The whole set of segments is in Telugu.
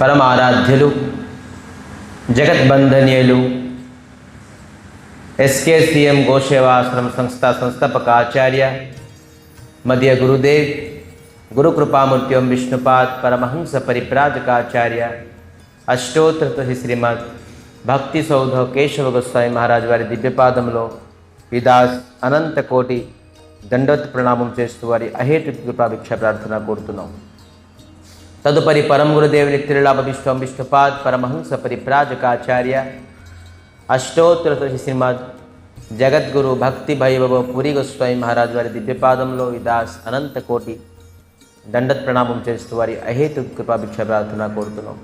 పరమారాధ్యులు జగద్బంధనీయులు SKCM గోసేవాశ్రమ సంస్థ సంస్థాపక ఆచార్య మధ్య గురుదేవ్ గురుకృపామూర్త్యం విష్ణుపాద్ పరమహంస పరిప్రాజకాచార్య అష్టోత్తర శ్రీమద్ భక్తి సౌధ కేశవ గోస్వామి మహారాజ్ వారి దివ్యపాదంలో విదాస్ అనంత కోటి దండోత్ ప్రణామం చేస్తూ వారి అహేతుక కృపాభిక్ష ప్రార్థన కోరుతున్నాం. తదుపరి పరమ గురుదేవుని తిరులాభ విశ్వం విష్ణుపాద్ పరమహంస పరిప్రాజకాచార్య అష్టోత్తర శ్రీమద్ జగద్గురు భక్తి భైభవ పురి గోస్వామి మహారాజ్ వారి దివ్యపాదంలో విదాస్ అనంత కోటి దండత్ ప్రణామం చేస్తూ వారి అహేతుక కృపాభిక్ష ప్రార్థన కోరుతున్నాం.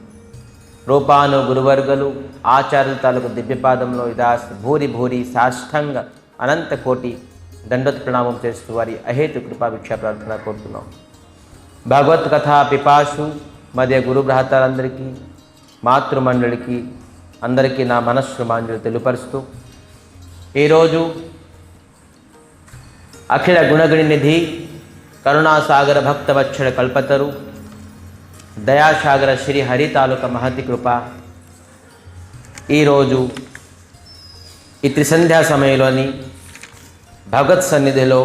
రూపాను గురువర్గలు ఆచార్యుల తాలూకు దివ్యపాదంలో విదాస్ భూరి భూరి సాష్టాంగ అనంత కోటి దండత్ ప్రణామం చేస్తూ వారి అహేతుక కృపాభిక్ష ప్రార్థన కోరుతున్నాం. భగవత్ కథా పిపాసు మధ్య గురు భ్రాతలందరికీ మాతృమండలికి అందరికీ నా మనస్సుమాంజలు తెలియపరుస్తూ ఈరోజు అఖిల గుణగణి నిధి కరుణాసాగర భక్తవత్సల కల్పతరు దయాసాగర శ్రీ హరి తాలూక మహతి కృప ఈరోజు ఈ త్రిసంధ్యా సమయంలోని భగవత్ సన్నిధిలో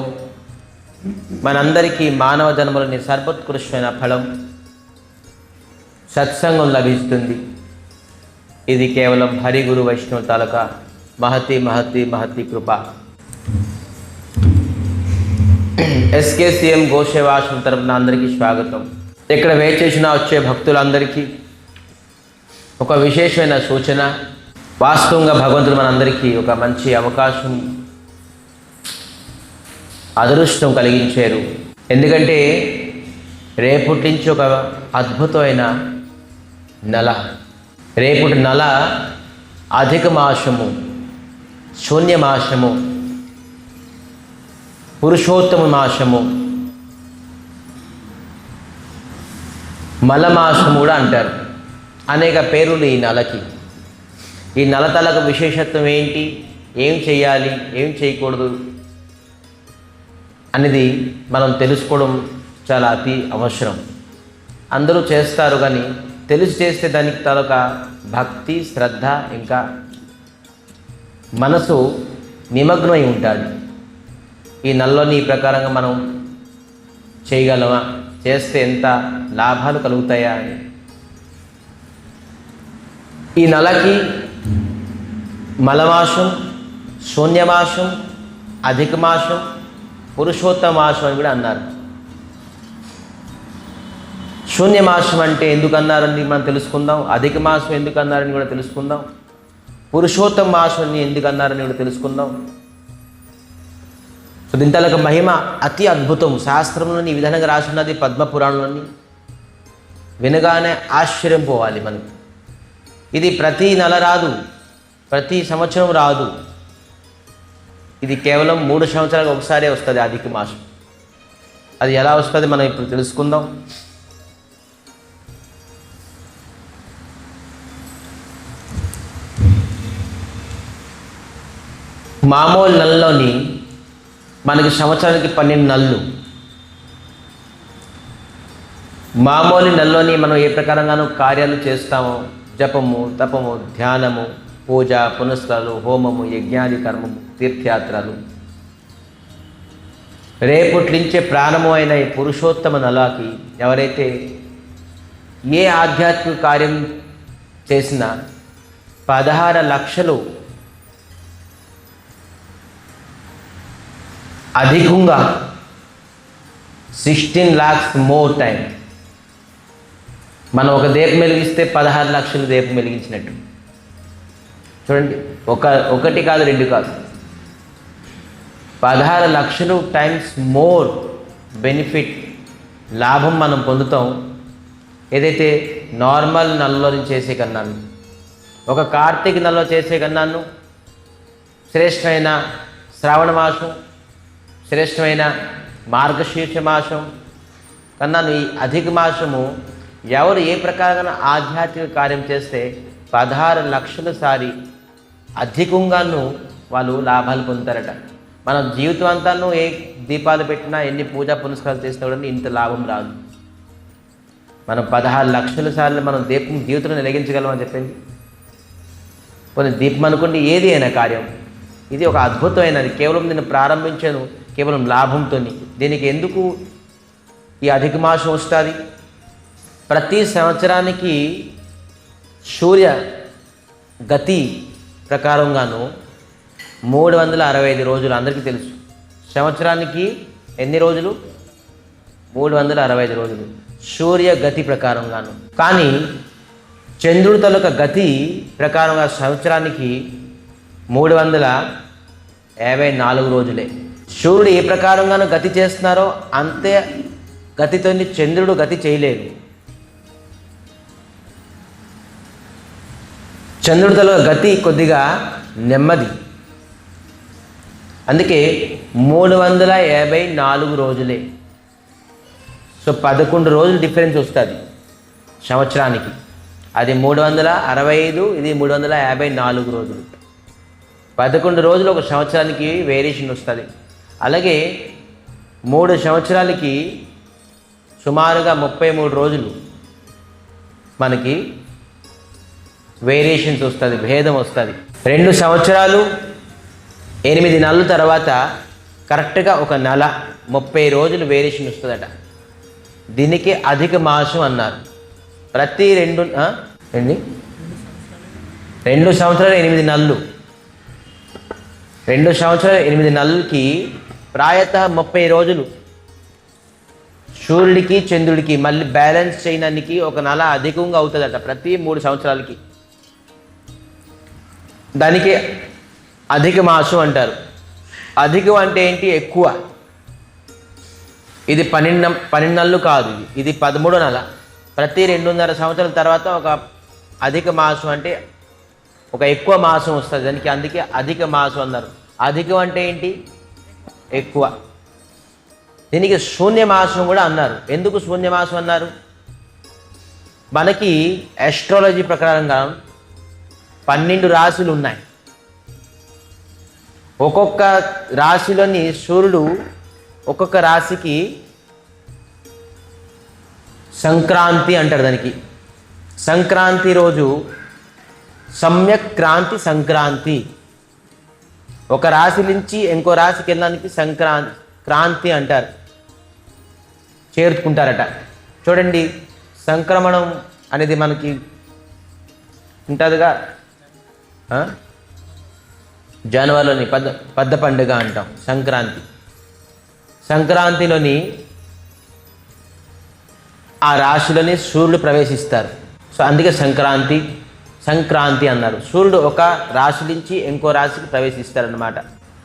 మనందరికీ మానవ జన్మలోని సర్వోత్కృష్టమైన ఫలం సత్సంగం లభిస్తుంది. ఇది కేవలం హరి గురు వైష్ణవ తాలూకా మహతి మహతి మహతి కృప. SKCM గోసేవాశ్రమం తరపున అందరికీ స్వాగతం. ఇక్కడ వేచేసిన వచ్చే భక్తులందరికీ ఒక విశేషమైన సూచన. వాస్తవంగా భగవంతుడు మనందరికీ ఒక మంచి అవకాశం అదృష్టం కలిగించారు. ఎందుకంటే రేపటి నుంచి ఒక అద్భుతమైన నెల. రేపటి నెల అధిక మాసము, శూన్య మాసము, పురుషోత్తమ మాసము, మలమాసము కూడా అంటారు. అనేక పేర్లు ఈ నెలకి. ఈ నెల తలకు విశేషత్వం ఏంటి, ఏం చేయాలి, ఏం చేయకూడదు అనేది మనం తెలుసుకోవడం చాలా అతి అవసరం. అందరూ చేస్తారు కానీ తెలిసి చేస్తే దానికి తాలూకా భక్తి శ్రద్ధ ఇంకా మనసు నిమగ్నమై ఉంటుంది. ఈ నెలలోని ఈ ప్రకారంగా మనం చేయగలమా, చేస్తే ఎంత లాభాలు కలుగుతాయా అని. ఈ నెలకి మలమాసం, శూన్యమాసం, అధిక మాసం, పురుషోత్తమ మాసం అని కూడా అన్నారు. శూన్యమాసం అంటే ఎందుకు అన్నారని మనం తెలుసుకుందాం. అధిక మాసం ఎందుకు అన్నారని కూడా తెలుసుకుందాం. పురుషోత్తమ మాసాన్ని ఎందుకు అన్నారని కూడా తెలుసుకుందాం. సో దీంట్లో మహిమ అతి అద్భుతం. శాస్త్రంలోని ఈ విధంగా రాసి ఉన్నది పద్మపురాణంలోని. వినగానే ఆశ్చర్యం పోవాలి మనకు. ఇది ప్రతి నెల రాదు, ప్రతి సంవత్సరం రాదు. ఇది కేవలం 3 సంవత్సరాలకు ఒకసారే వస్తుంది అధిక మాసం. అది ఎలా వస్తుంది మనం ఇప్పుడు తెలుసుకుందాం. మామూలు నెలలోని మనకి సంవత్సరానికి 12 నెలలు. మామూలు నెలలోని మనం ఏ ప్రకారంగానూ కార్యాలు చేస్తామో, జపము, తపము, ధ్యానము, పూజ, పునస్కారాలు, హోమము, యజ్ఞాది కర్మము, తీర్థయాత్రలు. రేపటి నుంచే ప్రారంభం అయిన ఈ పురుషోత్తమ నెలకి ఎవరైతే ఏ ఆధ్యాత్మిక కార్యం చేసినా 16 లక్షలు అధికంగా 16 lakhs మోర్ టైం. మనం ఒక దీపం వెలిగిస్తే 16 లక్షలు దీపం వెలిగించినట్టు. చూడండి, ఒకటి కాదు, 2 కాదు, 16 లక్షలు టైమ్స్ మోర్ బెనిఫిట్, లాభం మనం పొందుతాం ఏదైతే నార్మల్ నెలలో చేసే కన్నాను. ఒక కార్తీక నెలలో చేసే కన్నాను శ్రేష్టమైన శ్రావణ మాసం, శ్రేష్టమైన మార్గశీర్ష మాసం కన్నాను ఈ అధిక మాసము ఎవరు ఏ ప్రకారంగా ఆధ్యాత్మిక కార్యం చేస్తే 16 లక్షల సారి అధికంగాను వాళ్ళు లాభాలు పొందుతారట. మనం జీవితం అంతాను ఏ దీపాలు పెట్టినా, ఎన్ని పూజా పునస్కారాలు చేసినా కూడా ఇంత లాభం రాదు. మనం 16 లక్షల సార్లు మనం దీపం జీవితంలో వెలిగించగలమని చెప్పింది. కొన్ని దీపం అనుకోండి, ఏది అయినా కార్యం ఇది ఒక అద్భుతమైనది. కేవలం నేను ప్రారంభించాను కేవలం లాభంతో. దీనికి ఎందుకు ఈ అధిక మాసం వస్తుంది? ప్రతి సంవత్సరానికి సూర్య గతి ప్రకారంగాను 365 రోజులు అందరికీ తెలుసు. సంవత్సరానికి ఎన్ని రోజులు? 365 రోజులు సూర్య గతి ప్రకారంగాను. కానీ చంద్రుడి తాలూకా గతి ప్రకారంగా సంవత్సరానికి 354 రోజులే. సూర్యుడు ఏ ప్రకారంగానూ గతి చేస్తున్నారో అంతే గతితో చంద్రుడు గతి చేయలేరు. చంద్రుడి తాలూకా గతి కొద్దిగా నెమ్మది. అందుకే 354 రోజులే. సో 11 రోజులు డిఫరెన్స్ వస్తుంది సంవత్సరానికి. అది 365, ఇది 354 రోజులు. 11 రోజులు ఒక సంవత్సరానికి వేరియేషన్ వస్తుంది. అలాగే 3 సంవత్సరాలకి సుమారుగా 33 రోజులు మనకి వేరియేషన్స్ వస్తుంది, భేదం వస్తుంది. 2 సంవత్సరాలు 8 నెలల తర్వాత కరెక్ట్గా ఒక నెల 30 రోజులు వేరియేషన్ వస్తుందట. దీనికి అధిక మాసం అన్నారు. ప్రతి 2 సంవత్సరాలు 8 నెలలు, 2 సంవత్సరాలు 8 నెలలకి ప్రాయతః 30 రోజులు సూర్యుడికి చంద్రుడికి మళ్ళీ బ్యాలెన్స్ చేయడానికి ఒక నెల అధికంగా అవుతుందట ప్రతి 3 సంవత్సరాలకి. దానికి అధిక మాసం అంటారు. అధికం అంటే ఏంటి? ఎక్కువ. ఇది 12 నెలలు కాదు, ఇది 13 నెల. ప్రతి 2.5 సంవత్సరాల తర్వాత ఒక అధిక మాసం అంటే ఒక ఎక్కువ మాసం వస్తుంది దానికి. అందుకే అధిక మాసం అన్నారు. అధికం అంటే ఏంటి? ఎక్కువ. దీనికి శూన్యమాసం కూడా అన్నారు. ఎందుకు శూన్యమాసం అన్నారు? మనకి ఆస్ట్రాలజీ ప్రకారంగా 12 రాశులు ఉన్నాయి. ఒక్కొక్క రాశిలోని సూర్యుడు ఒక్కొక్క రాశికి సంక్రాంతి అంటారు. దానికి సంక్రాంతి రోజు సమ్యక్ క్రాంతి సంక్రాంతి. ఒక రాశి నుంచి ఇంకో రాశికి వెళ్ళడానికి క్రాంతి అంటారు, చేర్చుకుంటారట. చూడండి, సంక్రమణం అనేది మనకి ఉంటుందిగా, జనవరిలోని పెద్ద పండుగ అంటాం సంక్రాంతి. సంక్రాంతిలోని ఆ రాశిలోని సూర్యుడు ప్రవేశిస్తారు. సో అందుకే సంక్రాంతి అన్నారు. సూర్యుడు ఒక రాశి నుంచి ఇంకో రాశికి ప్రవేశిస్తారన్నమాట.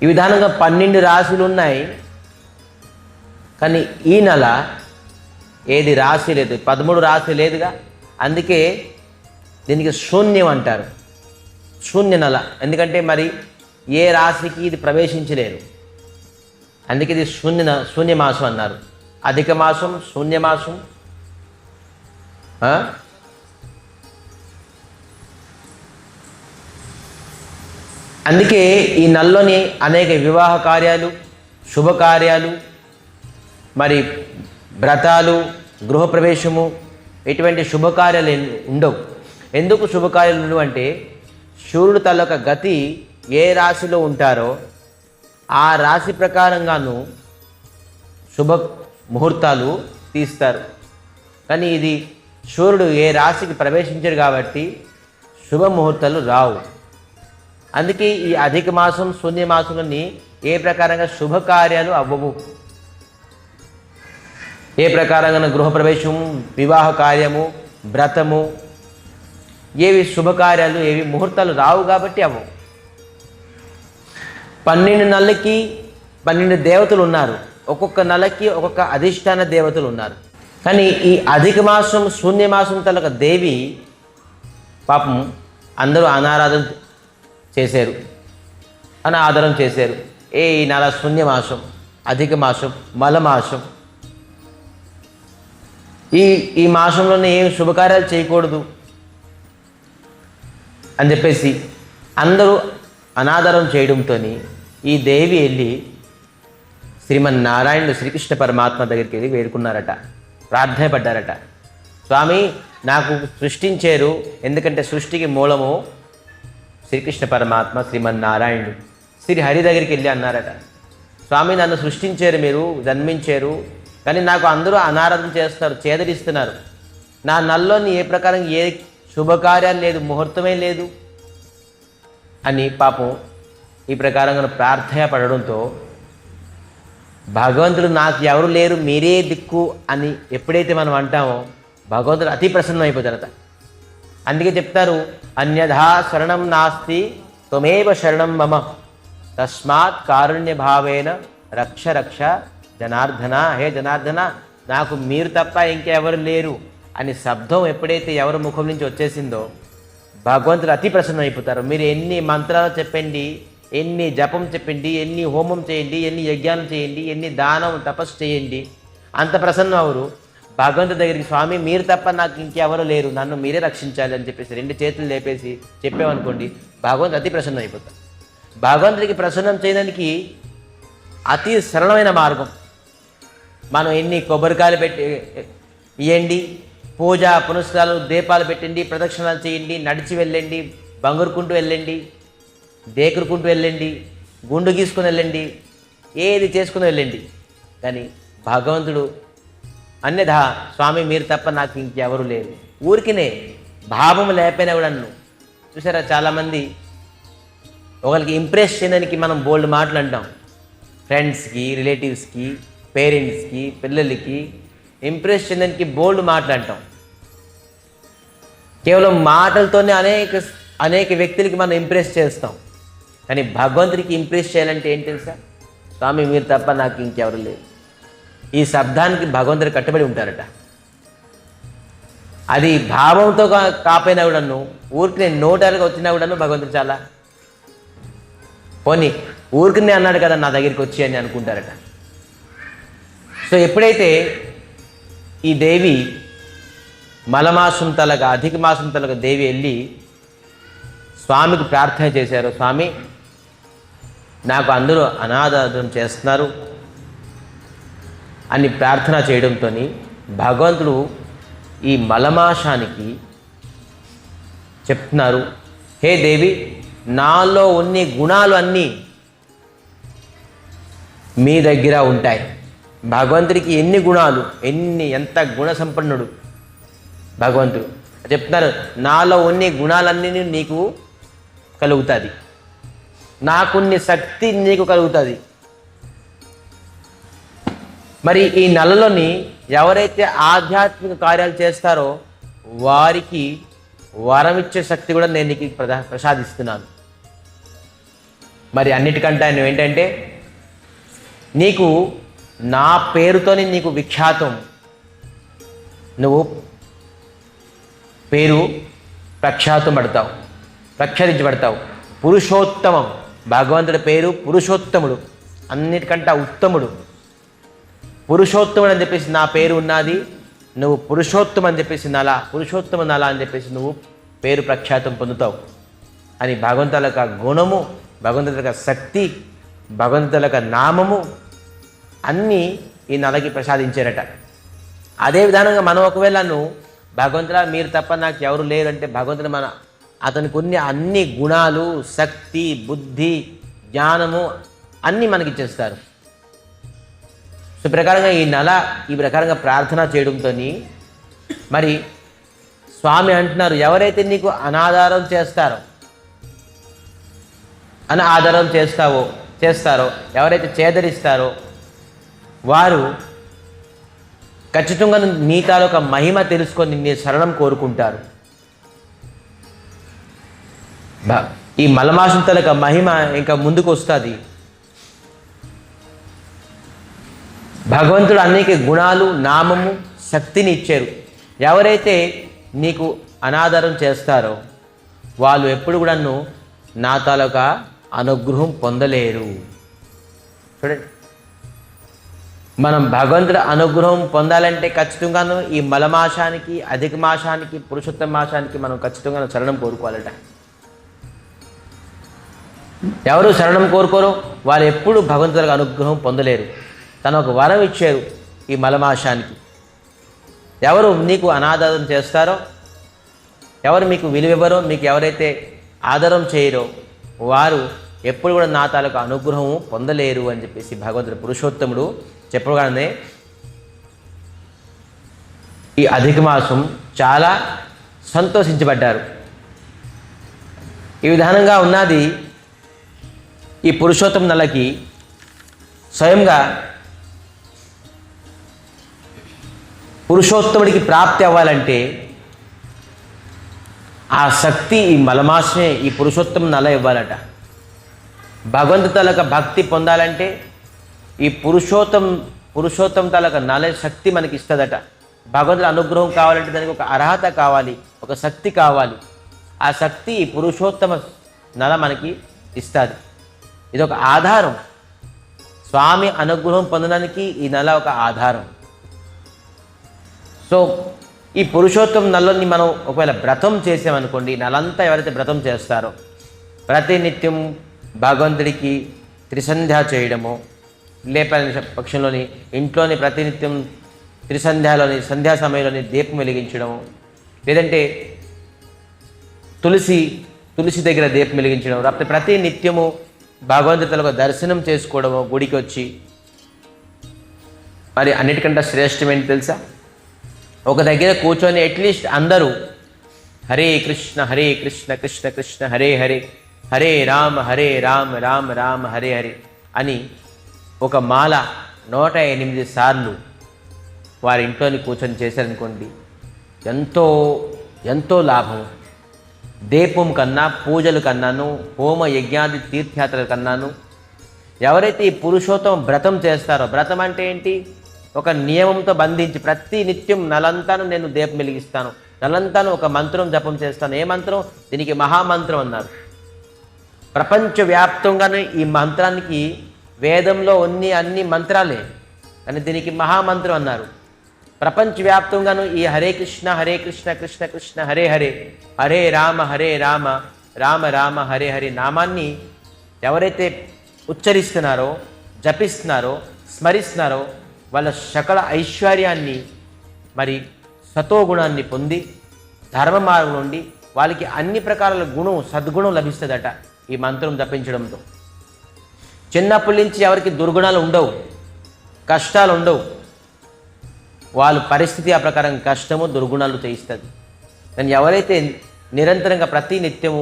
ఈ విధానంగా 12 రాశులు ఉన్నాయి. కానీ ఈ నెల ఏది రాశి లేదు, 13 రాశి లేదుగా. అందుకే దీనికి శూన్యం అంటారు, శూన్య నెల. ఎందుకంటే మరి ఏ రాశికి ఇది ప్రవేశించలేరు. అందుకే ఇది శూన్యమాసం అన్నారు. అధిక మాసం, శూన్యమాసం. అందుకే ఈ నెలలోని అనేక వివాహ కార్యాలు, శుభకార్యాలు, మరి వ్రతాలు, గృహప్రవేశము, ఇటువంటి శుభకార్యాలు ఉండవు. ఎందుకు శుభకార్యాలు ఉండవు అంటే సూర్యుడు తాలూకా గతి ఏ రాశిలో ఉంటారో ఆ రాశి ప్రకారంగాను శుభ ముహూర్తాలు తీస్తారు. కానీ ఇది సూర్యుడు ఏ రాశికి ప్రవేశించారు కాబట్టి శుభ ముహూర్తాలు రావు. అందుకే ఈ అధిక మాసం, శూన్యమాసంలోని ఏ ప్రకారంగా శుభకార్యాలు అవ్వవు. ఏ ప్రకారంగా గృహప్రవేశము, వివాహ కార్యము, వ్రతము, ఏవి శుభకార్యాలు, ఏవి ముహూర్తాలు రావు కాబట్టి అవ్వవు. 12 నెలలకి 12 దేవతలు ఉన్నారు. ఒక్కొక్క నెలకి ఒక్కొక్క అధిష్టాన దేవతలు ఉన్నారు. కానీ ఈ అధిక మాసం, శూన్యమాసం తలక దేవి పాపం అందరూ అనారాధన చేశారు, అనాదరం చేశారు. ఈ నెల శూన్యమాసం, అధిక మాసం, మలమాసం. ఈ మాసంలోనే ఏం శుభకార్యాలు చేయకూడదు అని చెప్పేసి అందరూ అనాదరం చేయడంతో ఈ దేవి వెళ్ళి శ్రీమన్నారాయణుడు శ్రీకృష్ణ పరమాత్మ దగ్గరికి వెళ్ళి వేడుకున్నారట, ప్రార్థన పడ్డారట. స్వామి నాకు సృష్టించారు, ఎందుకంటే సృష్టికి మూలము శ్రీకృష్ణ పరమాత్మ శ్రీమన్నారాయణుడు. శ్రీహరి దగ్గరికి వెళ్ళి అన్నారట, స్వామి నన్ను సృష్టించారు, మీరు జన్మించారు, కానీ నాకు అందరూ అనారాధన చేస్తున్నారు, చేదరిస్తున్నారు. నా నల్లోని ఏ ప్రకారం ఏ శుభకార్యాలు లేదు, ముహూర్తమే లేదు అని పాపం ఈ ప్రకారంగా ప్రార్థన పడడంతో భగవంతుడు నాకు ఎవరు లేరు, మీరే దిక్కు అని ఎప్పుడైతే మనం అంటామో భగవంతుడు అతి ప్రసన్నం అయిపోతారట. అందుకే చెప్తారు, అన్యథా శరణం నాస్తి త్వమేవ శరణం మమ తస్మాత్ కారుణ్య భావేన రక్ష రక్ష జనార్దన. హే జనార్దన, నాకు మీరు తప్ప ఇంకెవరు లేరు అని శబ్దం ఎప్పుడైతే ఎవరి ముఖం నుంచి వచ్చేసిందో భగవంతుడు అతి ప్రసన్నం అయిపోతారు. మీరు ఎన్ని మంత్రాలు చెప్పండి, ఎన్ని జపం చెప్పండి, ఎన్ని హోమం చేయండి, ఎన్ని యజ్ఞాలు చేయండి, ఎన్ని దానం తపస్సు చేయండి, అంత ప్రసన్నం అవరు. భగవంతుడి దగ్గరికి స్వామి మీరు తప్ప నాకు ఇంకెవరు లేరు, నన్ను మీరే రక్షించాలి అని చెప్పేసి 2 చేతులు లేపేసి చెప్పామనుకోండి, భగవంతుడు అతి ప్రసన్నం అయిపోతారు. భగవంతుడికి ప్రసన్నం చేయడానికి అతి సరళమైన మార్గం. మనం ఎన్ని కొబ్బరికాయలు పెట్టి ఇవ్వండి, పూజ పునస్కారాలు దీపాలు పెట్టండి, ప్రదక్షిణాలు చేయండి, నడిచి వెళ్ళండి, బంగురుకుంటూ వెళ్ళండి, దేకురుకుంటూ వెళ్ళండి, గుండు గీసుకుని వెళ్ళండి, ఏది చేసుకుని వెళ్ళండి. కానీ భగవంతుడు అన్యథా స్వామి మీరు తప్ప నాకు ఇంకెవరు లేరు, ఊరికినే భావం లేకపోయినా కూడా నన్ను చూసారా. చాలామంది ఒకరికి ఇంప్రెస్ చేయడానికి మనం బోల్డ్ మాటలు అంటాం, ఫ్రెండ్స్కి, రిలేటివ్స్కి, పేరెంట్స్కి, పిల్లలకి ఇంప్రెస్ చేయడానికి బోల్డ్ మాటలు అంటాం. కేవలం మాటలతోనే అనేక వ్యక్తులకి మనం ఇంప్రెస్ చేస్తాం. కానీ భగవంతుడికి ఇంప్రెస్ చేయాలంటే ఏంటి తెలుసా, స్వామి మీరు తప్ప నాకు ఇంకెవరు లేరు. ఈ శబ్దానికి భగవంతుడు కట్టుబడి ఉంటారట. అది భావంతో కాపోయినా కూడాను, ఊరికి నేను నోటారుగా వచ్చినా కూడాను భగవంతుడు చాలా పోనీ ఊరికినే అన్నాడు కదా నా దగ్గరికి వచ్చి అని అనుకుంటారట. సో ఎప్పుడైతే ఈ దేవి మలమాసం తలగా అధిక మాసం తలగా దేవి వెళ్ళి స్వామికి ప్రార్థన చేశారు, స్వామి నాకు అందరూ అనాథాదం చేస్తున్నారు అని ప్రార్థన చేయడంతో భగవంతుడు ఈ మలమాషానికి చెప్తున్నారు, హే దేవి నాలో ఉన్న గుణాలు అన్నీ మీ దగ్గర ఉంటాయి. భగవంతుడికి ఎన్ని గుణాలు, ఎంత గుణ సంపన్నుడు భగవంతుడు చెప్తున్నారు, నాలో ఉన్న గుణాలన్నీ నీకు కలుగుతుంది, నాకున్ని శక్తి నీకు కలుగుతుంది. మరి ఈ నెలలోని ఎవరైతే ఆధ్యాత్మిక కార్యాలు చేస్తారో వారికి వరం ఇచ్చే శక్తి కూడా నేను నీకు ప్రసాదిస్తున్నాను. మరి అన్నిటికంటే నువ్వు ఏంటంటే నీకు నా పేరుతోనే నీకు విఖ్యాతం, నువ్వు పేరు ప్రఖ్యాతించబడతావు. పురుషోత్తమం, భగవంతుడి పేరు పురుషోత్తముడు, అన్నిటికంటే ఉత్తముడు. పురుషోత్తముడు అని చెప్పేసి నా పేరు ఉన్నది, నువ్వు పురుషోత్తమం అని చెప్పేసి పురుషోత్తమ నల అని చెప్పేసి నువ్వు పేరు ప్రఖ్యాతం పొందుతావు అని భగవంతుల యొక్క గుణము, భగవంతుల యొక్క శక్తి, భగవంతుల యొక్క నామము అన్నీ ఈ నలకి ప్రసాదించారట. అదే విధానంగా మనం ఒకవేళ భగవంతుడా మీరు తప్ప నాకు ఎవరు లేరు అంటే భగవంతుడు అతనికి కొన్ని అన్ని గుణాలు, శక్తి, బుద్ధి, జ్ఞానము అన్నీ మనకి ఇచ్చేస్తారు. సో ప్రకారంగా ఈ ప్రకారంగా ప్రార్థన చేయడంతో మరి స్వామి అంటున్నారు, ఎవరైతే నీకు అనాధారం చేస్తారో ఎవరైతే చేదరిస్తారో వారు ఖచ్చితంగా నీ తాలూకా మహిమ తెలుసుకొని నీ శరణం కోరుకుంటారు. ఈ మలమాసం తాలూకా మహిమ ఇంకా ముందుకు వస్తుంది. భగవంతుడు అనేక గుణాలు, నామము, శక్తిని ఇచ్చారు. ఎవరైతే నీకు అనాదరం చేస్తారో వాళ్ళు ఎప్పుడు కూడా నా తాలూకా అనుగ్రహం పొందలేరు. చూడండి, మనం భగవంతుడి అనుగ్రహం పొందాలంటే ఖచ్చితంగాను ఈ మలమాసానికి, అధిక మాసానికి, పురుషోత్తమ మాసానికి మనం ఖచ్చితంగా శరణం కోరుకోవాలట. ఎవరు శరణం కోరుకోరో వాళ్ళు ఎప్పుడు భగవంతుడికి అనుగ్రహం పొందలేరు. తను ఒక వరం ఇచ్చారు ఈ మలమాసానికి. ఎవరు నీకు అనాదరం చేస్తారో, ఎవరు మీకు విలువివ్వరో, మీకు ఎవరైతే ఆదరం చేయరో వారు ఎప్పుడు కూడా నా తాలూకు అనుగ్రహం పొందలేరు అని చెప్పేసి భగవంతుడు పురుషోత్తముడు చెప్పగానే ఈ అధిక మాసం చాలా సంతోషించబడ్డారు. ఈ విధానంగా ఉన్నది ఈ పురుషోత్తమ నెలకి స్వయంగా పురుషోత్తముడికి ప్రాప్తి అవ్వాలంటే ఆ శక్తి ఈ మలమాసమే ఈ పురుషోత్తమ నెల ఇవ్వాలట. భగవంతు తలక భక్తి పొందాలంటే ఈ పురుషోత్తమ తలక నెల శక్తి మనకి ఇస్తుందట. భగవంతుడి అనుగ్రహం కావాలంటే దానికి ఒక అర్హత కావాలి, ఒక శక్తి కావాలి. ఆ శక్తి ఈ పురుషోత్తమ నెల మనకి ఇస్తుంది. ఇది ఒక ఆధారం. స్వామి అనుగ్రహం పొందడానికి ఈ నెల ఒక ఆధారం. సో ఈ పురుషోత్తమ నెలని మనం ఒకవేళ వ్రతం చేసామనుకోండి, నెలంతా ఎవరైతే వ్రతం చేస్తారో ప్రతినిత్యం భగవంతుడికి త్రిసంధ్య చేయడము, లేపని పక్షంలోని ఇంట్లోని ప్రతినిత్యం త్రిసంధ్యాలోని సంధ్యా సమయంలోని దీపం వెలిగించడము, లేదంటే తులసి దగ్గర దీపం వెలిగించడం, లేకపోతే ప్రతి నిత్యము భగవంతుడితో దర్శనం చేసుకోవడము, గుడికి వచ్చి. మరి అన్నిటికంటే శ్రేష్టమేంటి తెలుసా? ఒక దగ్గర కూర్చొని అట్లీస్ట్ అందరూ హరే కృష్ణ కృష్ణ కృష్ణ హరే హరే, హరే రామ రామ రామ హరే హరే అని ఒక మాల 108 సార్లు వారి ఇంట్లోని కూర్చొని చేశారనుకోండి, ఎంతో ఎంతో లాభం. దీపం కన్నా, పూజల కన్నాను, హోమ యజ్ఞాది తీర్థయాత్రల కన్నాను ఎవరైతే ఈ పురుషోత్తమ వ్రతం చేస్తారో, వ్రతం అంటే ఏంటి? ఒక నియమంతో బంధించి ప్రతి నిత్యం నెలంతాను నేను దీపం వెలిగిస్తాను, నెలంతాను ఒక మంత్రం జపం చేస్తాను. ఏ మంత్రం? దీనికి మహామంత్రం అన్నారు. ప్రపంచవ్యాప్తంగానే ఈ మంత్రానికి వేదంలో అన్ని మంత్రాలే, కానీ దీనికి మహామంత్రం అన్నారు. ప్రపంచవ్యాప్తంగాను ఈ హరే కృష్ణ కృష్ణ కృష్ణ హరే హరే, హరే రామ రామ రామ హరే హరే నామాన్ని ఎవరైతే ఉచ్చరిస్తున్నారో, జపిస్తున్నారో, స్మరిస్తున్నారో వాళ్ళ సకల ఐశ్వర్యాన్ని, మరి సతోగుణాన్ని పొంది ధర్మ మార్గం నుండి వాళ్ళకి అన్ని ప్రకారాల సద్గుణం లభిస్తుందట ఈ మంత్రం జపించడంతో. చిన్నప్పటి నుంచి ఎవరికి దుర్గుణాలు ఉండవు, కష్టాలు ఉండవు. వాళ్ళ పరిస్థితి ఆ ప్రకారం కష్టము దుర్గుణాలు చేయిస్తుంది. కానీ ఎవరైతే నిరంతరంగా ప్రతి నిత్యము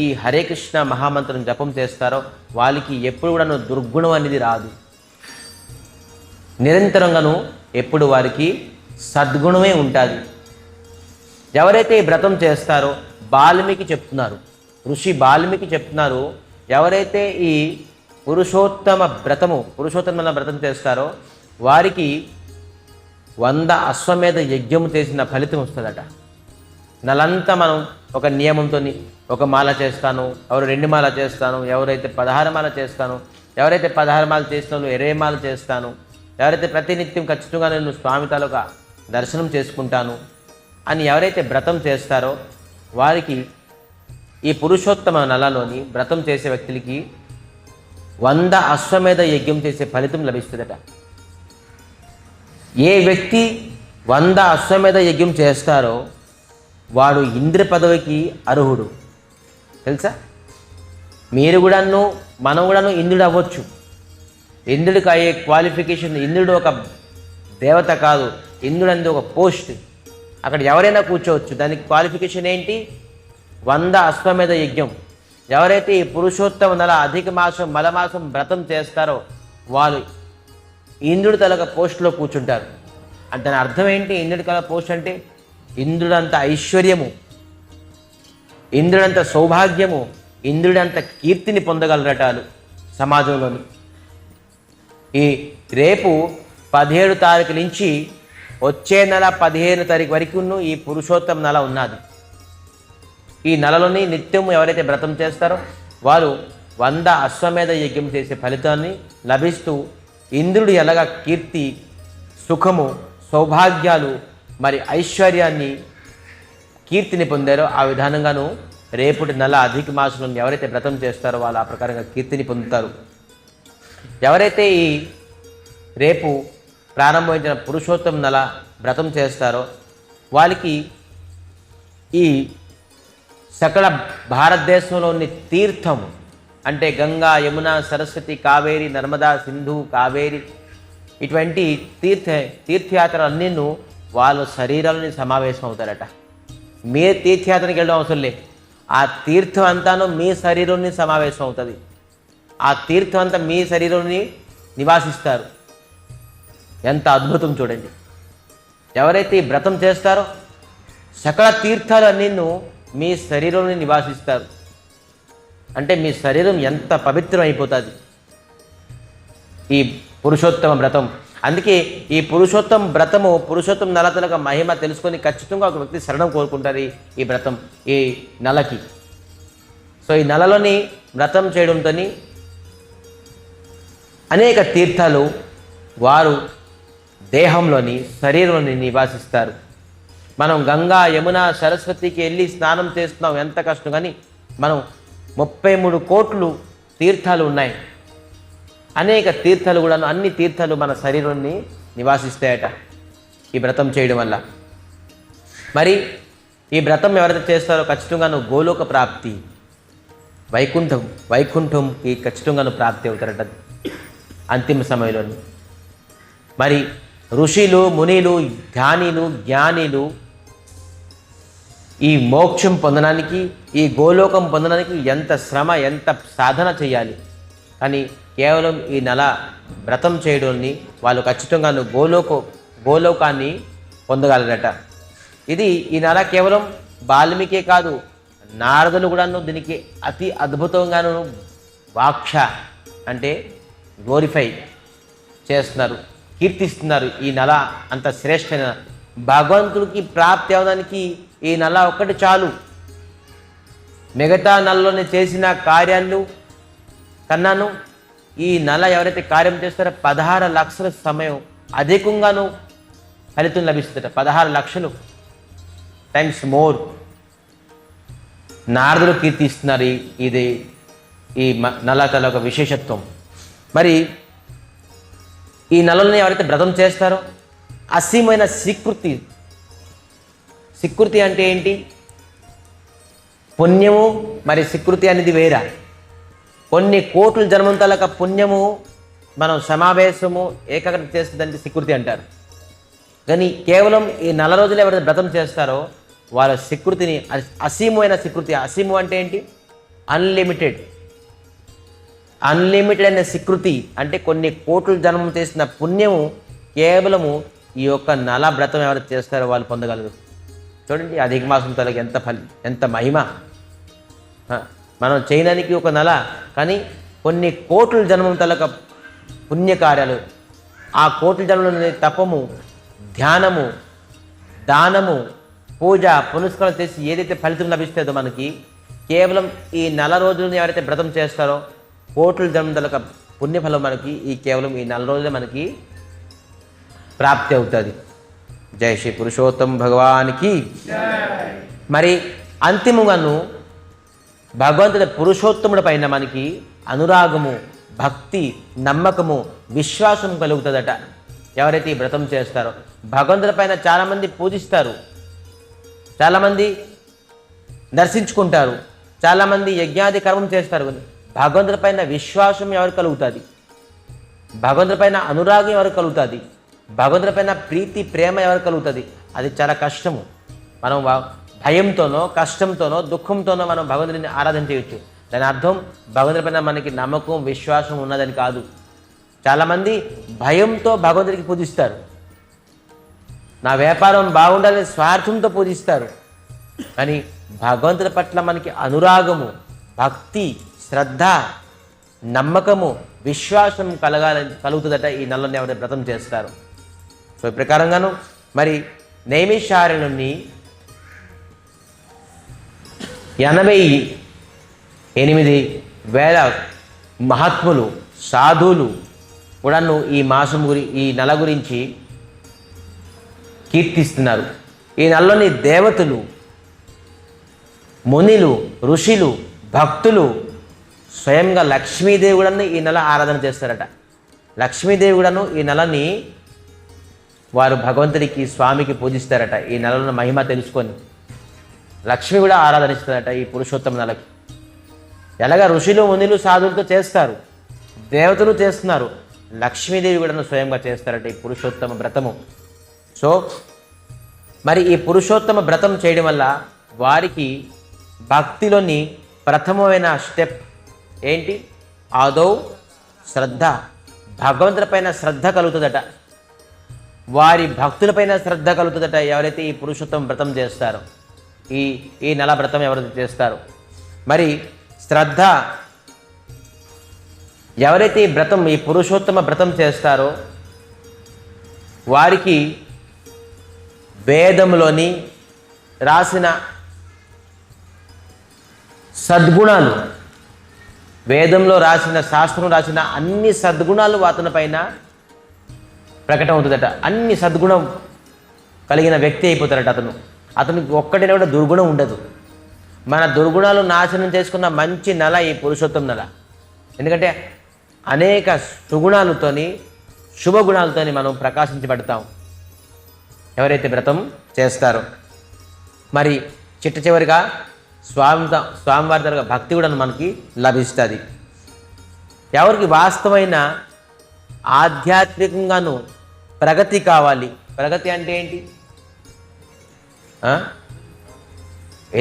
ఈ హరే కృష్ణ మహామంత్రం జపం చేస్తారో వాళ్ళకి ఎప్పుడు కూడా దుర్గుణం అనేది రాదు. నిరంతరంగాను ఎప్పుడు వారికి సద్గుణమే ఉంటుంది. ఎవరైతే ఈ వ్రతం చేస్తారో వాల్మీకి చెప్తున్నారు, ఋషి వాల్మీకి చెప్తున్నారు, ఎవరైతే ఈ పురుషోత్తమ వ్రతం చేస్తారో వారికి 100 అశ్వమేధ యజ్ఞం చేసిన ఫలితం వస్తుందట. నెలంతా మనం ఒక నియమంతో ఒక మాల చేస్తాను, ఎవరు 2 మాల చేస్తాను, ఎవరైతే 16 మాల చేస్తాను, ఎవరైతే 16 మాల చేస్తాను 20 మాల చేస్తాను, ఎవరైతే ప్రతినిత్యం ఖచ్చితంగా నేను స్వామి తాలూకా దర్శనం చేసుకుంటాను అని ఎవరైతే వ్రతం చేస్తారో వారికి ఈ పురుషోత్తమ నెలలోని వ్రతం చేసే వ్యక్తులకి 100 అశ్వమేధ యజ్ఞం చేసే ఫలితం లభిస్తుందట. ఏ వ్యక్తి 100 అశ్వమేధ యజ్ఞం చేస్తారో వాడు ఇంద్ర పదవికి అర్హుడు. తెలుసా? మీరు కూడాను, మనం కూడాను ఇంద్రుడు అవ్వచ్చు. ఇంద్రుడికి అయ్యే క్వాలిఫికేషన్, ఇంద్రుడు ఒక దేవత కాదు, ఇంద్రుడు అనేది ఒక పోస్ట్. అక్కడ ఎవరైనా కూర్చోవచ్చు. దానికి క్వాలిఫికేషన్ ఏంటి? 100 అశ్వమేధ యజ్ఞం. ఎవరైతే ఈ పురుషోత్తమ నెల అధిక మాసం మలమాసం వ్రతం చేస్తారో వాళ్ళు ఇంద్రుడి తలక పోస్టులో కూర్చుంటారు. అంటే దాని అర్థం ఏంటి? ఇంద్రుడి తల పోస్ట్ అంటే ఇంద్రుడంత ఐశ్వర్యము, ఇంద్రుడంత సౌభాగ్యము, ఇంద్రుడంత కీర్తిని పొందగలరటాలు సమాజంలోని. ఈ రేపు 17 తారీఖు నుంచి వచ్చే నెల 15 తారీఖు వరకు ఈ పురుషోత్తమ నెల ఉన్నది. ఈ నెలలోని నిత్యం ఎవరైతే వ్రతం చేస్తారో వారు 100 అశ్వమేధ యజ్ఞం చేసే ఫలితాన్ని లభిస్తూ ఇంద్రుడు ఎలాగా కీర్తి, సుఖము, సౌభాగ్యాలు, మరి ఐశ్వర్యాన్ని, కీర్తిని పొందారో ఆ విధానంగాను రేపటి నెల అధిక మాసంలో ఎవరైతే వ్రతం చేస్తారో వాళ్ళు ఆ ప్రకారంగా కీర్తిని పొందుతారు. ఎవరైతే ఈ రేపు ప్రారంభమైన పురుషోత్తమ నెల వ్రతం చేస్తారో వాళ్ళకి ఈ సకల భారతదేశంలోని తీర్థం అంటే గంగా, యమున, సరస్వతి, కావేరి, నర్మదా, సింధు, కావేరి ఇటువంటి తీర్థయాత్రలన్నీ వాళ్ళ శరీరాలని సమావేశం అవుతారట. మీ తీర్థయాత్రకి వెళ్ళడం అవసరం లేదు, ఆ తీర్థం అంతాను మీ శరీరాన్ని సమావేశం అవుతుంది. ఆ తీర్థం అంతా మీ శరీరాన్ని నివాసిస్తారు. ఎంత అద్భుతం చూడండి. ఎవరైతే ఈ వ్రతం చేస్తారో సకల తీర్థాలు అన్నీ మీ శరీరంలో నివాసిస్తారు. అంటే మీ శరీరం ఎంత పవిత్రం అయిపోతుంది ఈ పురుషోత్తమ వ్రతం. అందుకే ఈ పురుషోత్తమ వ్రతము, పురుషోత్తమ నలతలక మహిమ తెలుసుకొని ఖచ్చితంగా ఒక వ్యక్తి శరణం కోరుకుంటారు ఈ వ్రతం ఈ నెలకి. సో ఈ నెలలోని వ్రతం చేయడంతో అనేక తీర్థాలు వారు దేహంలోని శరీరంలోని నివాసిస్తారు. మనం గంగా, యమున, సరస్వతికి వెళ్ళి స్నానం చేస్తున్నాం, ఎంత కష్టం. కానీ మనం 33 కోట్లు తీర్థాలు ఉన్నాయి. అనేక తీర్థాలు కూడా, అన్ని తీర్థాలు మన శరీరాన్ని నివాసిస్తాయట ఈ వ్రతం చేయడం వల్ల. మరి ఈ వ్రతం ఎవరైతే చేస్తారో ఖచ్చితంగాను గోలోక ప్రాప్తి, వైకుంఠంకి ఖచ్చితంగాను ప్రాప్తి అవుతారట అంతిమ సమయంలో. మరి ఋషులు, మునిలు, ధ్యానిలు, జ్ఞానిలు ఈ మోక్షం పొందడానికి, ఈ గోలోకం పొందడానికి ఎంత శ్రమ, ఎంత సాధన చేయాలి. కానీ కేవలం ఈ నెల వ్రతం చేయడాన్ని వాళ్ళు ఖచ్చితంగా గోలోకాన్ని పొందగలరట. ఇది ఈ నెల కేవలం వాల్మీకే కాదు, నారదులు కూడాను దీనికి అతి అద్భుతంగాను వాక్ష అంటే గ్లోరిఫై చేస్తున్నారు, కీర్తిస్తున్నారు. ఈ నెల అంత శ్రేష్టమైన భగవంతుడికి ప్రాప్తి అవడానికి ఈ నెల ఒక్కటి చాలు. మిగతా నెలలోనే చేసిన కార్యాలు కన్నాను ఈ నెల ఎవరైతే కార్యం చేస్తారో 16 లక్షల సమయం అధికంగాను ఫలితం లభిస్తుందట. 16 లక్షలు టైమ్స్ మోర్ నారదులు కీర్తిస్తున్నారు. ఇది ఈ నెల తల ఒక విశేషత్వం. మరి ఈ నెలలోనే ఎవరైతే వ్రతం చేస్తారో అసీమైన స్వీకృతి అంటే ఏంటి? పుణ్యము మరి స్వీకృతి అనేది వేరా. కొన్ని కోట్ల జన్మంతలక పుణ్యము మనం సమావేశము ఏకాగ్రత చేస్తుందంటే స్వీకృతి అంటారు. కానీ కేవలం ఈ 4 రోజులు ఎవరైతే వ్రతం చేస్తారో వాళ్ళ స్వీకృతిని, అసీమైన స్వీకృతి. అసీము అంటే ఏంటి? అన్లిమిటెడ్ అయిన స్వీకృతి అంటే కొన్ని కోట్ల జన్మం చేసిన పుణ్యము కేవలము ఈ యొక్క నెల వ్రతం ఎవరైతే చేస్తారో వాళ్ళు పొందగలరు. చూడండి అధిక మాసం తలకి ఎంత మహిమ. మనం చేయడానికి ఒక నెల, కానీ కొన్ని కోట్ల జన్మం తలక పుణ్యకార్యాలు, ఆ కోట్ల జన్మలోని తపము, ధ్యానము, దానము, పూజ, పునస్కారం చేసి ఏదైతే ఫలితం లభిస్తుందో మనకి కేవలం ఈ 4 రోజులని ఎవరైతే వ్రతం చేస్తారో కోట్ల జన్మం తలక పుణ్యఫలం మనకి ఈ కేవలం ఈ 4 రోజులే మనకి ప్రాప్తి అవుతుంది. జై శ్రీ పురుషోత్తం భగవానికి. మరి అంతిమంగాను భగవంతుడి పురుషోత్తముడి పైన మనకి అనురాగము, భక్తి, నమ్మకము, విశ్వాసం కలుగుతుందట ఎవరైతే ఈ వ్రతం చేస్తారో. భగవంతుడి పైన చాలామంది పూజిస్తారు, చాలామంది దర్శించుకుంటారు, చాలామంది యజ్ఞాది కర్మం చేస్తారు. భగవంతుడి పైన విశ్వాసం ఎవరు కలుగుతుంది? భగవంతుడి పైన అనురాగం ఎవరు కలుగుతుంది? భగవంతుడి పైన ప్రీతి, ప్రేమ ఎవరు కలుగుతుంది? అది చాలా కష్టము. మనం భయంతోనో, కష్టంతోనో, దుఃఖంతోనో మనం భగవంతుడిని ఆరాధన చేయొచ్చు. దాని అర్థం భగవంతుడి పైన మనకి నమ్మకం, విశ్వాసం ఉన్నదని కాదు. చాలామంది భయంతో భగవంతుడికి పూజిస్తారు, నా వ్యాపారం బాగుండాలని స్వార్థంతో పూజిస్తారు. కానీ భగవంతుడి పట్ల మనకి అనురాగము, భక్తి, శ్రద్ధ, నమ్మకము, విశ్వాసం కలుగుతుందట ఈ నెలని ఎవరైతే వ్రతం చేస్తారు. సో ఈ ప్రకారంగాను మరి నైమిషారణ్యుని 88,000 మహాత్ములు, సాధువులు కూడాను ఈ నెల గురించి కీర్తిస్తున్నారు. ఈ నెలలోని దేవతలు, మునిలు, ఋషులు, భక్తులు, స్వయంగా లక్ష్మీదేవి కూడాను ఈ నెల ఆరాధన చేస్తారట. లక్ష్మీదేవి కూడాను ఈ నెలని వారు భగవంతుడికి స్వామికి పూజిస్తారట. ఈ నెలలో మహిమ తెలుసుకొని లక్ష్మి కూడా ఆరాధనిస్తుందట ఈ పురుషోత్తమ నెలకి. ఎలాగా ఋషులు మునులు సాధువులతో చేస్తారు, దేవతలు చేస్తున్నారు, లక్ష్మీదేవి కూడా స్వయంగా చేస్తారట ఈ పురుషోత్తమ వ్రతము. సో మరి ఈ పురుషోత్తమ వ్రతం చేయడం వల్ల వారికి భక్తిలోని ప్రథమమైన స్టెప్ ఏంటి? ఆదౌ శ్రద్ధ. భగవంతుడిపైన శ్రద్ధ కలుగుతుందట, వారి భక్తులపైన శ్రద్ధ కలుగుతుందట ఎవరైతే ఈ పురుషోత్తమ వ్రతం చేస్తారో, ఈ నెల వ్రతం ఎవరైతే చేస్తారో. మరి శ్రద్ధ ఎవరైతే ఈ పురుషోత్తమ వ్రతం చేస్తారో వారికి వేదంలోని రాసిన సద్గుణాలు, వేదంలో రాసిన శాస్త్రం రాసిన అన్ని సద్గుణాలు అతని పైన ప్రకటన అవుతుందట. అన్ని సద్గుణం కలిగిన వ్యక్తి అయిపోతారట అతనికి ఒక్కటిన కూడా దుర్గుణం ఉండదు. మన దుర్గుణాలు నాశనం చేసుకున్న మంచి నెల ఈ పురుషోత్తమ నెల. ఎందుకంటే అనేక సుగుణాలతోని శుభగుణాలతోని మనం ప్రకాశించబడతాం ఎవరైతే వ్రతం చేస్తారో. మరి చిట్ట చివరిగా స్వామివారి దగ్గర భక్తి కూడా మనకి లభిస్తుంది. ఎవరికి వాస్తవమైన ఆధ్యాత్మికంగాను ప్రగతి కావాలి. ప్రగతి అంటే ఏంటి?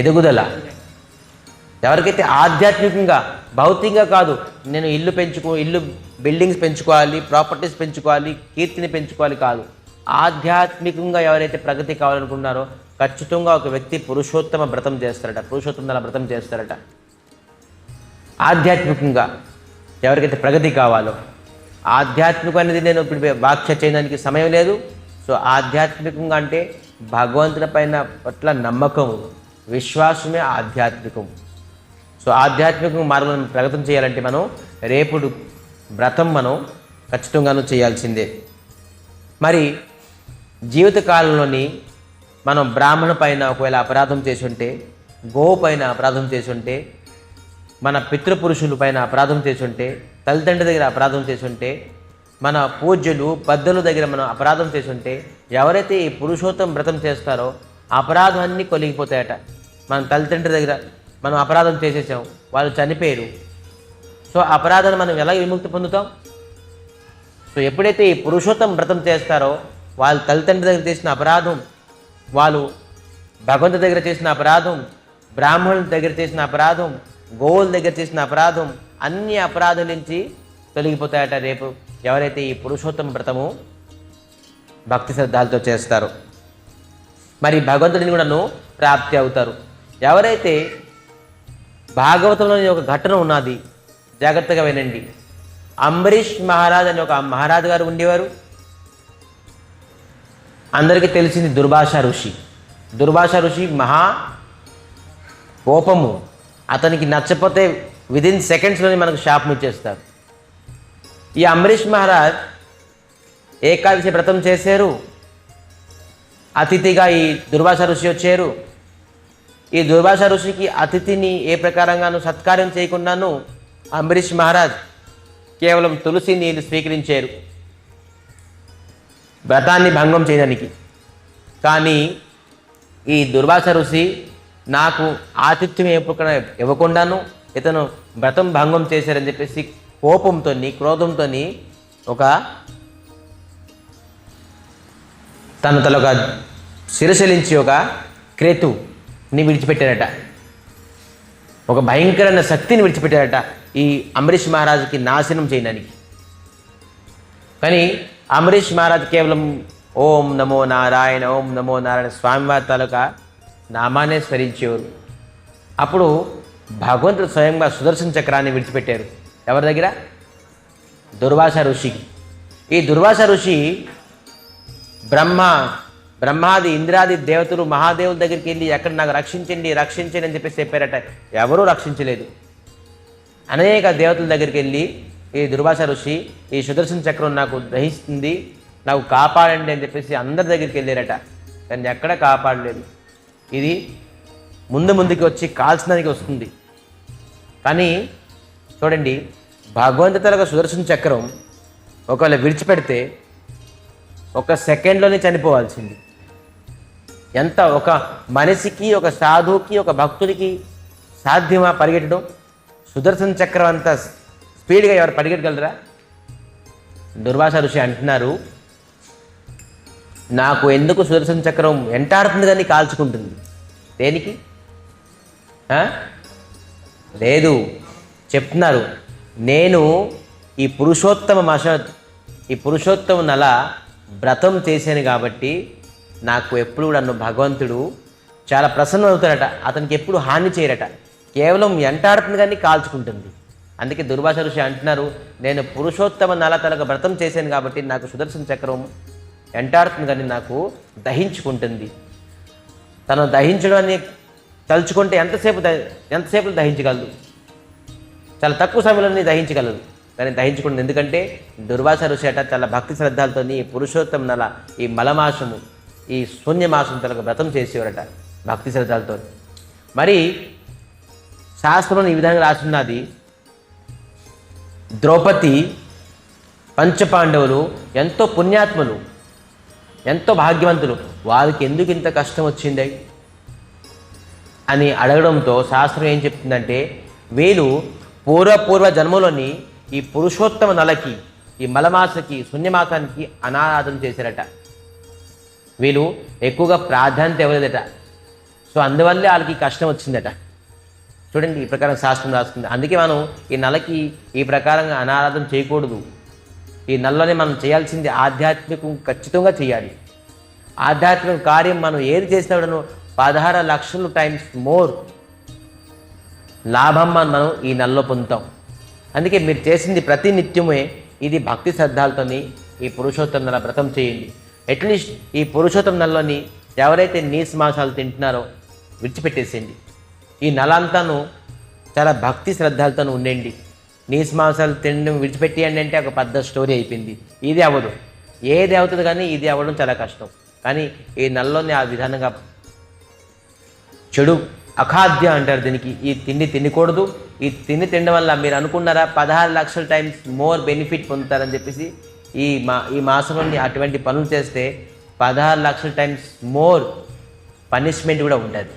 ఎదుగుదల. ఎవరికైతే ఆధ్యాత్మికంగా, భౌతికంగా కాదు, నేను ఇల్లు బిల్డింగ్స్ పెంచుకోవాలి, ప్రాపర్టీస్ పెంచుకోవాలి, కీర్తిని పెంచుకోవాలి కాదు, ఆధ్యాత్మికంగా ఎవరైతే ప్రగతి కావాలనుకున్నారో ఖచ్చితంగా ఒక వ్యక్తి పురుషోత్తమ వ్రతం చేస్తారట, పురుషోత్తమ నెల వ్రతం చేస్తారట. ఆధ్యాత్మికంగా ఎవరికైతే ప్రగతి కావాలో, ఆధ్యాత్మికం అనేది నేను ఇప్పుడు వ్యాఖ్య చేయడానికి సమయం లేదు. సో ఆధ్యాత్మికంగా అంటే భగవంతుడి పైన పట్ల నమ్మకం, విశ్వాసమే ఆధ్యాత్మికం. సో ఆధ్యాత్మిక మార్గం ప్రగతం చేయాలంటే మనం రేపుడు వ్రతం మనం ఖచ్చితంగాను చేయాల్సిందే. మరి జీవితకాలంలోని మనం బ్రాహ్మణ పైన ఒకవేళ అపరాధం చేసి ఉంటే, గోవు పైన అపరాధం చేసి ఉంటే, మన పితృపురుషుల పైన అపరాధం చేసి ఉంటే, తల్లిదండ్రుల దగ్గర అపరాధం చేసి ఉంటే, మన పూజ్యులు పెద్దల దగ్గర మనం అపరాధం చేసి ఉంటే, ఎవరైతే ఈ పురుషోత్తమ వ్రతం చేస్తారో అపరాధాన్ని కొలిగిపోతాయట. మన తల్లిదండ్రుల దగ్గర మనం అపరాధం చేసేసాం, వాళ్ళు చనిపోయారు. సో అపరాధాన్ని మనం ఎలా విముక్తి పొందుతాం? సో ఎప్పుడైతే ఈ పురుషోత్తమ వ్రతం చేస్తారో వాళ్ళ తల్లిదండ్రుల దగ్గర చేసిన అపరాధం, వాళ్ళు భగవంతుడి దగ్గర చేసిన అపరాధం, బ్రాహ్మణుల దగ్గర చేసిన అపరాధం, గోవుల దగ్గర చేసిన అపరాధం, అన్ని అపరాధం నుంచి తొలగిపోతాయట రేపు ఎవరైతే ఈ పురుషోత్తమ వ్రతము భక్తి శ్రద్ధాలతో చేస్తారో. మరి భగవంతుడిని కూడాను ప్రాప్తి అవుతారు. ఎవరైతే భాగవతంలోని ఒక ఘటన ఉన్నది, జాగ్రత్తగా వినండి. అంబరీష్ మహారాజ్ అని ఒక మహారాజు గారు ఉండేవారు. అందరికీ తెలిసింది దుర్వాస ఋషి. దుర్వాస ఋషి మహా కోపము, అతనికి నచ్చపోతే విదిన్ సెకండ్స్లోనే మనకు శాపం ఇచ్చేస్తారు. ఈ అంబరీష్ మహారాజ్ ఏకాదశి వ్రతం చేశారు. అతిథిగా ఈ దుర్వాస ఋషి వచ్చారు. ఈ దుర్వాస ఋషికి అతిథిని ఏ ప్రకారంగాను సత్కార్యం చేయకుండాను అంబరీష్ మహారాజ్ కేవలం తులసి నీళ్ళు స్వీకరించారు వ్రతాన్ని భంగం చేయడానికి. కానీ ఈ దుర్వాస ఋషి నాకు ఆతిథ్యం ఇవ్వకుండాను ఇతను వ్రతం భంగం చేశారని చెప్పేసి కోపంతో, క్రోధంతో ఒక తన ఒక శిరశలించి ఒక క్రేతుని విడిచిపెట్టారట. ఒక భయంకరమైన శక్తిని విడిచిపెట్టారట ఈ అంబరీష్ మహారాజుకి నాశనం చేయడానికి. కానీ అంబరీష్ మహారాజు కేవలం ఓం నమో నారాయణ, ఓం నమో నారాయణ స్వామివారి తాలూకా నామానే స్మరించేవారు. అప్పుడు భగవంతుడు స్వయంగా సుదర్శన చక్రాన్ని విడిచిపెట్టారు. ఎవరి దగ్గర? దుర్వాస ఋషికి. ఈ దుర్వాస ఋషి బ్రహ్మాది ఇంద్రాది దేవతలు మహాదేవుల దగ్గరికి వెళ్ళి ఎక్కడ నాకు రక్షించండి అని చెప్పేసి చెప్పారట. ఎవరూ రక్షించలేదు. అనేక దేవతల దగ్గరికి వెళ్ళి ఈ దుర్వాస ఋషి ఈ సుదర్శన చక్రం నాకు గ్రహిస్తుంది, నాకు కాపాడండి అని చెప్పేసి అందరి దగ్గరికి వెళ్ళారట. కానీ ఎక్కడ కాపాడలేదు. ఇది ముందుకి వచ్చి కాల్చడానికి వస్తుంది. కానీ చూడండి, భగవంతుల సుదర్శన చక్రం ఒకవేళ విడిచిపెడితే ఒక సెకండ్లోనే చనిపోవాల్సింది. ఎంత ఒక మనిషికి, ఒక సాధువుకి, ఒక భక్తుడికి సాధ్యమా పరిగెట్టడం? సుదర్శన చక్రం అంత స్పీడ్గా ఎవరు పరిగెట్టగలరా? దుర్వాస ఋషి అంటున్నారు, నాకు ఎందుకు సుదర్శన చక్రం వెంటాడుతుంది కానీ కాల్చుకుంటుంది? దేనికి? లేదు, చెప్తున్నారు, నేను ఈ పురుషోత్తమ నెల వ్రతం చేశాను కాబట్టి నాకు ఎప్పుడు కూడా భగవంతుడు చాలా ప్రసన్నం అవుతాడట. అతనికి ఎప్పుడు హాని చేయరట, కేవలం వెంటాడుతుంది కానీ కాల్చుకుంటుంది. అందుకే దుర్వాస ఋషి అంటున్నారు, నేను పురుషోత్తమ నెల తనకు వ్రతం చేశాను కాబట్టి నాకు సుదర్శన చక్రం వెంటాడుతుంది కానీ నాకు దహించుకుంటుంది. తను దహించడాన్ని తలుచుకుంటే ఎంతసేపు దహించగలదు? చాలా తక్కువ సమయంలోనే దహించగలదు, కానీ దహించుకుంటుంది. ఎందుకంటే దుర్వాస ఋషి అట చాలా భక్తి శ్రద్ధలతో ఈ పురుషోత్తమ నెల, ఈ మలమాసము, ఈ శూన్యమాసం తనకు వ్రతం చేసేవారట భక్తి శ్రద్ధలతో. మరి శాస్త్రంలో ఈ విధంగా రాసున్నది, ద్రౌపది, పంచపాండవులు ఎంతో పుణ్యాత్ములు, ఎంతో భాగ్యవంతులు, వారికి ఎందుకు ఇంత కష్టం వచ్చింది అని అడగడంతో శాస్త్రం ఏం చెప్తుందంటే, వీళ్ళు పూర్వ జన్మలోని ఈ పురుషోత్తమ నెలకి, ఈ మలమాసకి, శూన్యమాసానికి అనారాధన చేశారట. వీళ్ళు ఎక్కువగా ప్రాధాన్యత ఇవ్వలేదట. సో అందువల్లే వాళ్ళకి కష్టం వచ్చిందట. చూడండి, ఈ ప్రకారం శాస్త్రం రాస్తుంది. అందుకే మనం ఈ నెలకి ఈ ప్రకారంగా అనారాధన చేయకూడదు. ఈ నెలలోనే మనం చేయాల్సింది ఆధ్యాత్మికం ఖచ్చితంగా చేయాలి. ఆధ్యాత్మిక కార్యం మనం ఏది చేసినప్పుడు 16 లక్షలు టైమ్స్ మోర్ లాభం మనం ఈ నెలలో పొందుతాం. అందుకే మీరు చేసింది ప్రతి నిత్యమే ఇది భక్తి శ్రద్ధాలతోని ఈ పురుషోత్తమ నెల వ్రతం చేయండి. అట్లీస్ట్ ఈ పురుషోత్తమ నెలలోని ఎవరైతే నీస్ మాంసాలు తింటున్నారో విడిచిపెట్టేసేయండి. ఈ నెల అంతాను చాలా భక్తి శ్రద్ధలతో ఉండండి. నీస్ మాంసాలు తినడం విడిచిపెట్టేయండి అంటే ఒక పెద్ద స్టోరీ అయిపోయింది. ఇది అవ్వదు, ఏది అవుతుంది కానీ ఇది అవ్వడం చాలా కష్టం. కానీ ఈ నెలలోనే ఆ విధానంగా చెడు అఖాద్య అంటారు దీనికి. ఈ తిండి తినకూడదు. ఈ తిండి తినడం వల్ల మీరు అనుకున్నారా 16 లక్షల టైమ్స్ మోర్ బెనిఫిట్ పొందుతారని చెప్పేసి ఈ మాసంలోని అటువంటి పనులు చేస్తే 16 లక్షల టైమ్స్ మోర్ పనిష్మెంట్ కూడా ఉంటుంది.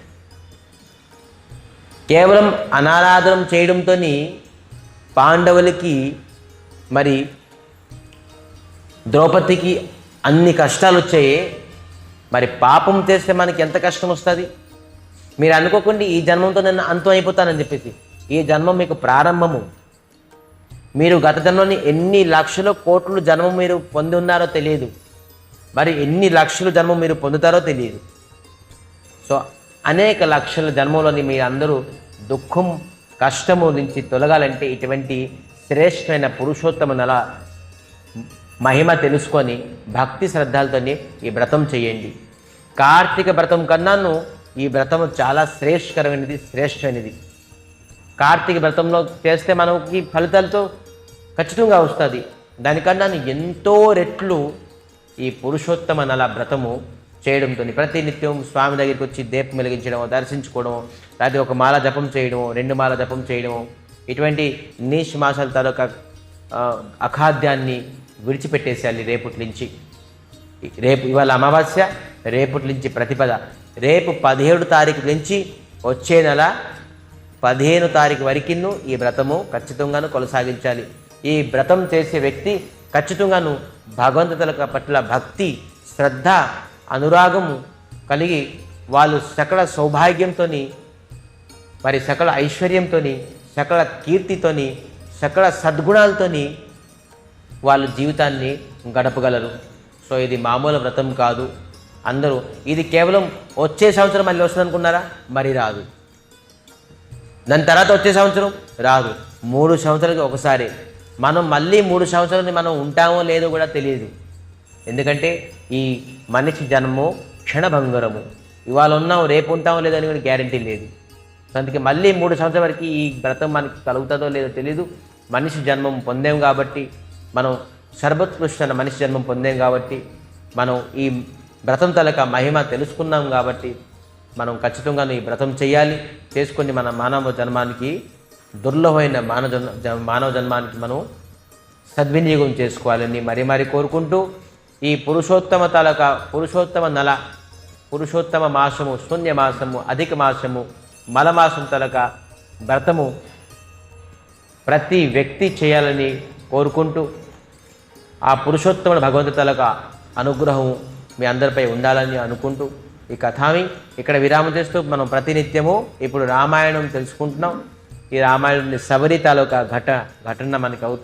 కేవలం అనారాధనం చేయడంతో పాండవులకి మరి ద్రౌపదికి అన్ని కష్టాలు వచ్చాయి. మరి పాపం చేస్తే మనకి ఎంత కష్టం వస్తుంది? మీరు అనుకోకుండా ఈ జన్మంతో నేను అంతం అయిపోతానని చెప్పేసి, ఈ జన్మం మీకు ప్రారంభము. మీరు గత జన్మని ఎన్ని లక్షల కోట్లు జన్మం మీరు పొంది ఉన్నారో తెలియదు, మరి ఎన్ని లక్షల జన్మం మీరు పొందుతారో తెలియదు. సో అనేక లక్షల జన్మలోని మీ అందరూ దుఃఖం, కష్టము నుంచి తొలగాలంటే ఇటువంటి శ్రేష్టమైన పురుషోత్తమ నెల మహిమ తెలుసుకొని భక్తి శ్రద్ధలతో ఈ వ్రతం చేయండి. కార్తీక వ్రతం కన్నాను ఈ వ్రతం చాలా శ్రేష్టమైనది. కార్తీక వ్రతంలో చేస్తే మనకి ఫలితాలతో ఖచ్చితంగా వస్తుంది. దానికన్నా ఎంతో రెట్లు ఈ పురుషోత్తమ నెల వ్రతము చేయడంతో ప్రతి నిత్యం స్వామి దగ్గరికి వచ్చి దీపం వెలిగించడమో, దర్శించుకోవడమో, లేకపోతే ఒక మాల జపం చేయడమో, 2 మాల జపం చేయడమో, ఇటువంటి నీష్ మాసాల తాలూకా అఖాద్యాన్ని విడిచిపెట్టేసేయాలి రేపటి నుంచి. ఇవాళ అమావాస్య, రేపటి నుంచి ప్రతిపద. రేపు 17 తారీఖు నుంచి వచ్చే నెల 15 తారీఖు వరకును ఈ వ్రతము ఖచ్చితంగాను కొనసాగించాలి. ఈ వ్రతం చేసే వ్యక్తి ఖచ్చితంగాను భగవంతుల పట్ల భక్తి, శ్రద్ధ, అనురాగము కలిగి వాళ్ళు సకల సౌభాగ్యంతో, మరి సకల ఐశ్వర్యంతో, సకల కీర్తితోని, సకల సద్గుణాలతో వాళ్ళ జీవితాన్ని గడపగలరు. సో ఇది మామూలు వ్రతం కాదు. అందరూ ఇది కేవలం వచ్చే సంవత్సరం మళ్ళీ వస్తుంది అనుకున్నారా? మరి రాదు. దాని తర్వాత వచ్చే సంవత్సరం రాదు. 3 సంవత్సరాలకి ఒకసారి. మనం మళ్ళీ 3 సంవత్సరాలని మనం ఉంటామో లేదో కూడా తెలియదు. ఎందుకంటే ఈ మనిషి జన్మము క్షణభంగరము. ఇవాళ ఉన్నాం, రేపు ఉంటామో లేదో అని కూడా గ్యారంటీ లేదు. అందుకే మళ్ళీ 3 సంవత్సరాల వరకు ఈ వ్రతం మనకి కలుగుతుందో లేదో తెలియదు. మనిషి జన్మం పొందాం కాబట్టి, మనం సర్వోత్కృష్ట మనిషి జన్మం పొందాం కాబట్టి, మనం ఈ వ్రతం తలక మహిమ తెలుసుకున్నాం కాబట్టి మనం ఖచ్చితంగా ఈ వ్రతం చేయాలి. చేసుకొని మన మానవ జన్మానికి, దుర్లభమైన మానవ జన్మానికి మనం సద్వినియోగం చేసుకోవాలని మరీ కోరుకుంటూ ఈ పురుషోత్తమ తలక పురుషోత్తమ నెల, పురుషోత్తమ మాసము, శూన్య మాసము, అధిక మాసము, మలమాసం తలక వ్రతము ప్రతి వ్యక్తి చేయాలని కోరుకుంటూ ఆ పురుషోత్తముడు భగవంతు తలక అనుగ్రహం మీ అందరిపై ఉండాలని అనుకుంటూ ఈ కథాని ఇక్కడ విరామం చేస్తూ మనం ప్రతినిత్యము ఇప్పుడు రామాయణం తెలుసుకుంటున్నాం. ఈ రామాయణం శబరి తాలూకా ఘటన మనకి అవుతుంది.